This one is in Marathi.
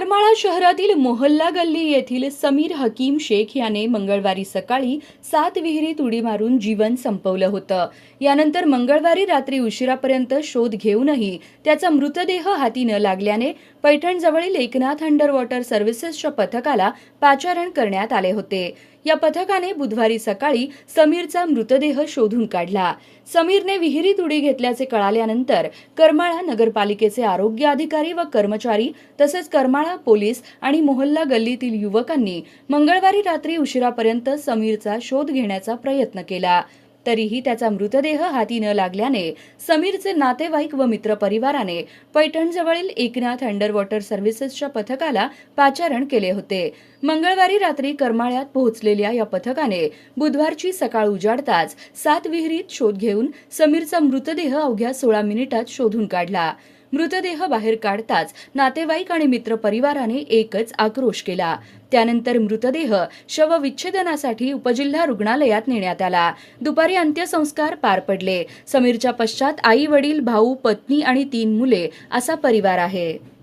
करमाळा शहरातील मोहल्ला गल्ली येथील समीर हकीम शेख याने मंगळवारी सकाळी 7 विहिरीत उडी मारून जीवन संपवलं होतं। यानंतर मंगळवारी रात्री उशिरापर्यंत शोध घेऊनही त्याचा मृतदेह हाती न लागल्याने पैठणजवळील एकनाथ अंडर वॉटर सर्व्हिसेसच्या पथकाला पाचारण करण्यात आले होते। या पथकाने बुधवारी सकाळी समीरचा मृतदेह शोधून काढला। समीरने विहिरीत उडी घेतल्याचे कळाल्यानंतर करमाळा नगरपालिकेचे आरोग्य अधिकारी व कर्मचारी तसेच करमाळा पोलीस आणि मोहल्ला गल्लीतील युवकांनी मंगळवारी रात्री उशिरापर्यंत समीरचा शोध घेण्याचा प्रयत्न केला। तरीही त्याचा मृतदेह हाती न लागल्याने समीरचे नातेवाईक व मित्रपरिवाराने पैठणजवळील एकनाथ अंडर वॉटर सर्व्हिसेसच्या पथकाला पाचारण केले होते। मंगळवारी रात्री करमाळ्यात पोहोचलेल्या या पथकाने बुधवारची सकाळ उजाडताच 7 विहिरीत शोध घेऊन समीरचा मृतदेह अवघ्या 16 मिनिटात शोधून काढला। मृतदेह बाहेर काढताच नातेवाईक आणि मित्रपरिवाराने एकच आक्रोश केला। त्यानंतर मृतदेह शवविच्छेदनासाठी उपजिल्हा रुग्णालयात नेण्यात आला। दुपारी अंत्यसंस्कार पार पडले। समीरच्या पश्चात आई वडील भाऊ पत्नी आणि 3 मुले असा परिवार आहे।